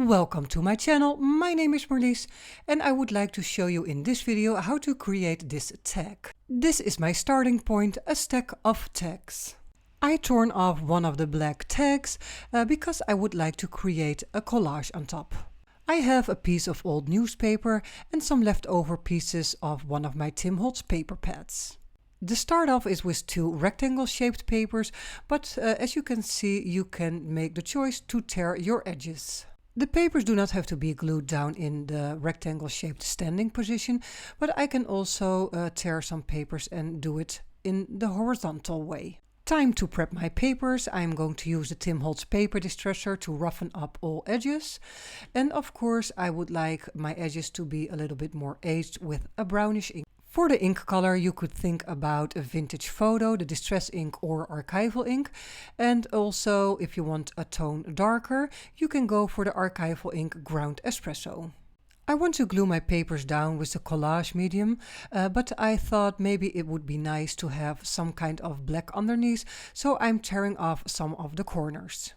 Welcome to my channel. My name is Marlies and I would like to show you in this video how to create this tag. This is my starting point, a stack of tags. I torn off one of the black tags because I would like to create a collage on top. I have a piece of old newspaper and some leftover pieces of one of my Holtz paper pads. The start off is with two rectangle shaped papers, but as you can see, you can make the choice to tear your edges. The papers do not have to be glued down in the rectangle shaped standing position, but I can also tear some papers and do it in the horizontal way. Time to prep my papers. I'm going to use the Holtz paper distresser to roughen up all edges. And of course I would like my edges to be a little bit more aged with a brownish ink. For the ink color, you could think about a vintage photo, the distress ink or archival ink. And also, if you want a tone darker, you can go for the archival ink ground espresso. I want to glue my papers down with the collage medium, but I thought maybe it would be nice to have some kind of black underneath, so I'm tearing off some of the corners.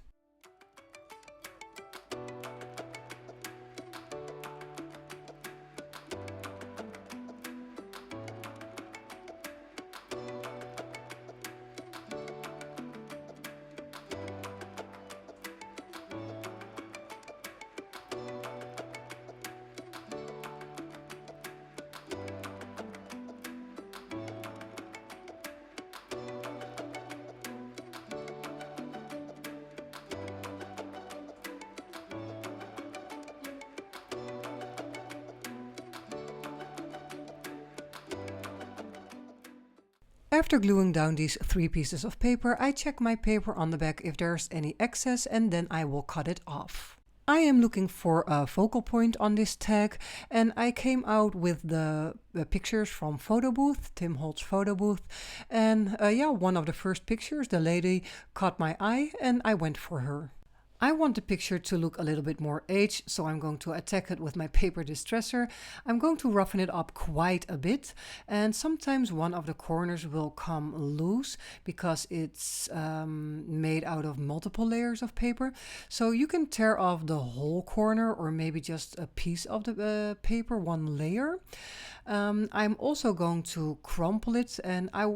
After gluing down these three pieces of paper, I check my paper on the back if there's any excess and then I will cut it off. I am looking for a focal point on this tag and I came out with the pictures from Photobooth, Holtz Photobooth, and one of the first pictures, the lady caught my eye and I went for her. I want the picture to look a little bit more aged, so I'm going to attack it with my paper distresser. I'm going to roughen it up quite a bit, and sometimes one of the corners will come loose because it's made out of multiple layers of paper. So you can tear off the whole corner or maybe just a piece of the paper, one layer. I'm also going to crumple it, and I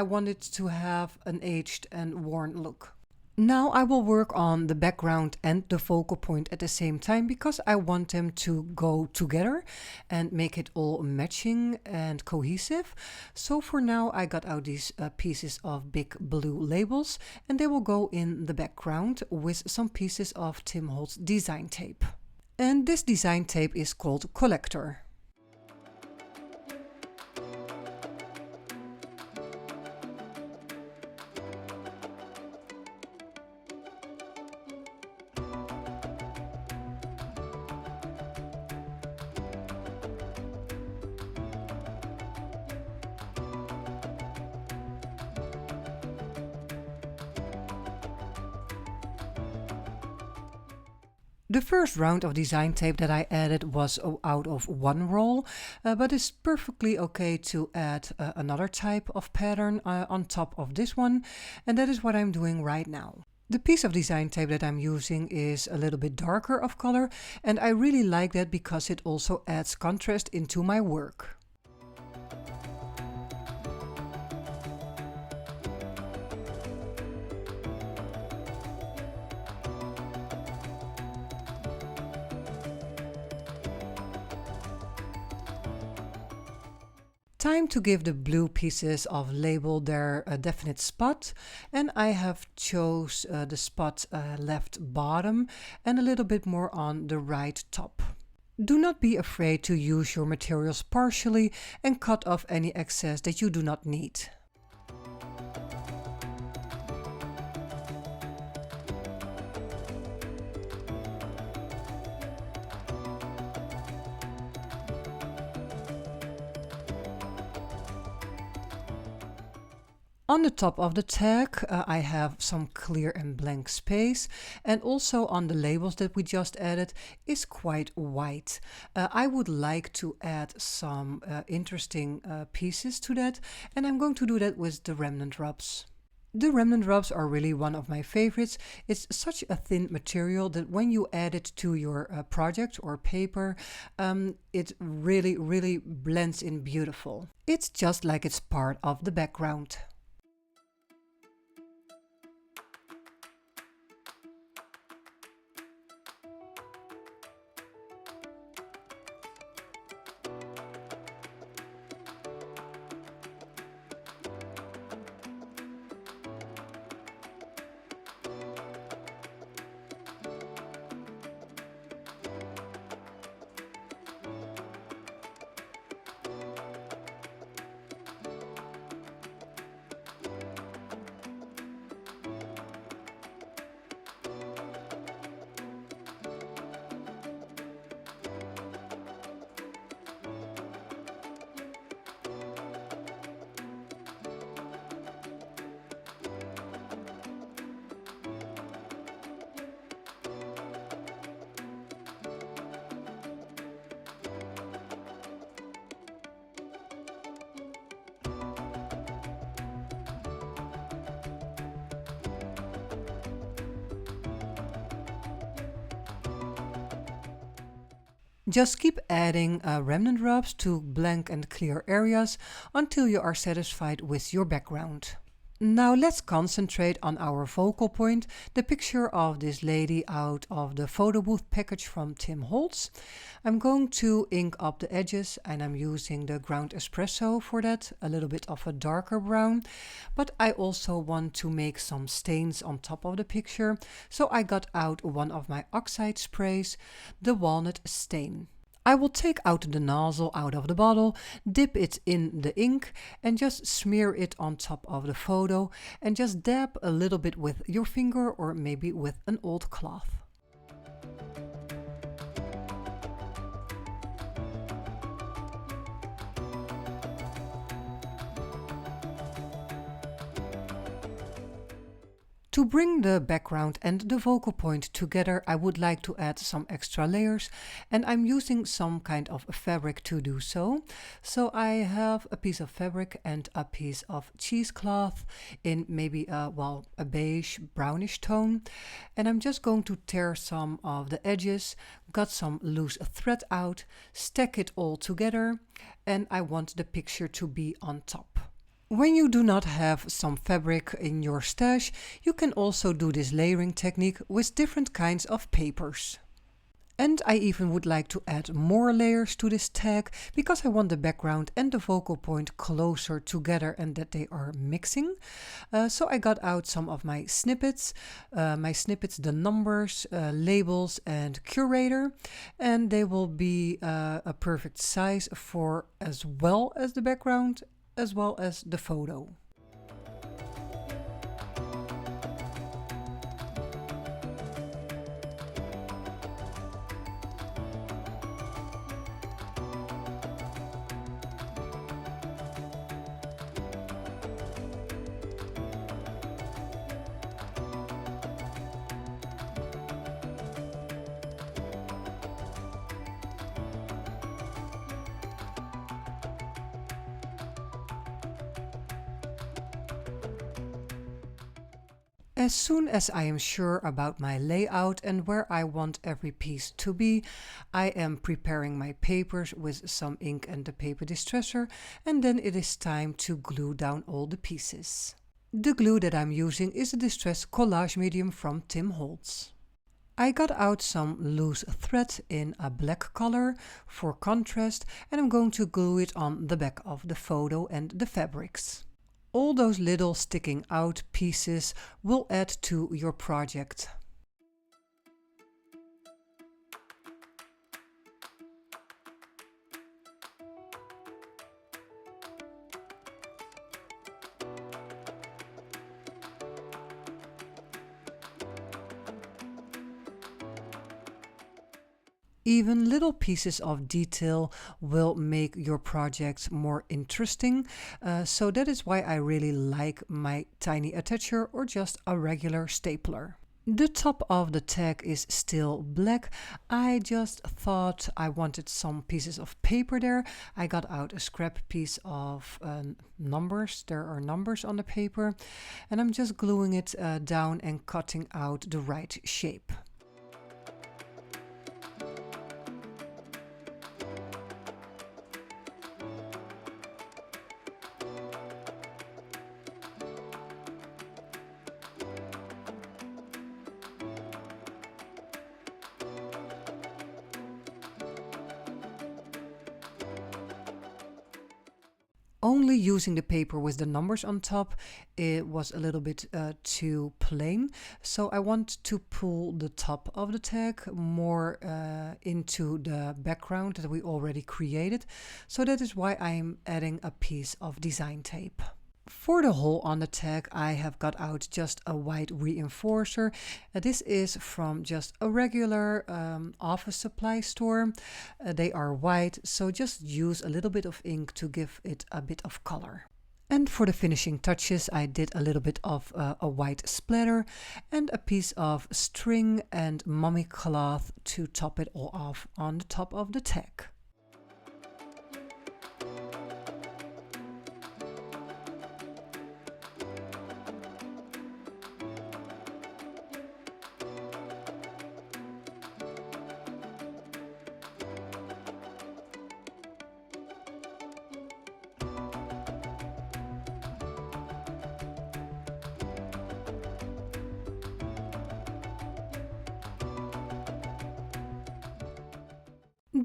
want it to have an aged and worn look. Now I will work on the background and the focal point at the same time because I want them to go together and make it all matching and cohesive. So for now I got out these pieces of big blue labels and they will go in the background with some pieces of Holtz design tape. And this design tape is called Collector. The first round of design tape that I added was out of one roll, but it's perfectly okay to add another type of pattern on top of this one, and that is what I'm doing right now. The piece of design tape that I'm using is a little bit darker of color, and I really like that because it also adds contrast into my work. Time to give the blue pieces of label their definite spot, and I have chose the spot left bottom and a little bit more on the right top. Do not be afraid to use your materials partially and cut off any excess that you do not need. On the top of the tag I have some clear and blank space, and also on the labels that we just added is quite white. I would like to add some interesting pieces to that, and I'm going to do that with the Remnant rubs. The remnant rubs are really one of my favorites. It's such a thin material that when you add it to your project or paper, it really blends in beautiful. It's just like it's part of the background. Just keep adding remnant rubs to blank and clear areas until you are satisfied with your background. Now let's concentrate on our focal point, the picture of this lady out of the Photobooth package from Holtz. I'm going to ink up the edges and I'm using the ground espresso for that, a little bit of a darker brown. But I also want to make some stains on top of the picture, so I got out one of my oxide sprays, the walnut stain. I will take out the nozzle out of the bottle, dip it in the ink and just smear it on top of the photo and just dab a little bit with your finger or maybe with an old cloth. To bring the background and the focal point together, I would like to add some extra layers, and I'm using some kind of fabric to do so. So I have a piece of fabric and a piece of cheesecloth in maybe a beige brownish tone, and I'm just going to tear some of the edges, got some loose thread out, stack it all together, and I want the picture to be on top. When you do not have some fabric in your stash, you can also do this layering technique with different kinds of papers. And I even would like to add more layers to this tag because I want the background and the focal point closer together and that they are mixing. So I got out some of my snippets, the numbers, labels and curator, and they will be a perfect size for as well as the background as well as the photo. As soon as I am sure about my layout and where I want every piece to be, I am preparing my papers with some ink and the paper distresser, and then it is time to glue down all the pieces. The glue that I'm using is a distressed collage medium from Holtz. I got out some loose thread in a black color for contrast, and I'm going to glue it on the back of the photo and the fabrics. All those little sticking out pieces will add to your project. Even little pieces of detail will make your project more interesting, so that is why I really like my tiny attacher or just a regular stapler. The top of the tag is still black. I just thought I wanted some pieces of paper there. I got out a scrap piece of numbers. There are numbers on the paper, and I'm just gluing it down and cutting out the right shape. Only using the paper with the numbers on top, it was a little bit too plain. So I want to pull the top of the tag more into the background that we already created. So that is why I'm adding a piece of design tape. For the hole on the tag, I have got out just a white reinforcer. This is from just a regular office supply store. They are white, so just use a little bit of ink to give it a bit of color. And for the finishing touches, I did a little bit of a white splatter and a piece of string and mummy cloth to top it all off on the top of the tag.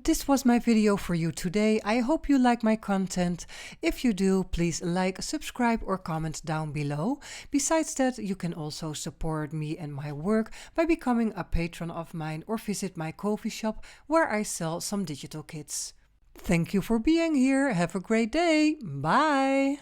This was my video for you today. I hope you like my content. If you do, please like, subscribe or comment down below. Besides that, you can also support me and my work by becoming a patron of mine or visit my coffee shop where I sell some digital kits. Thank you for being here. Have a great day. Bye.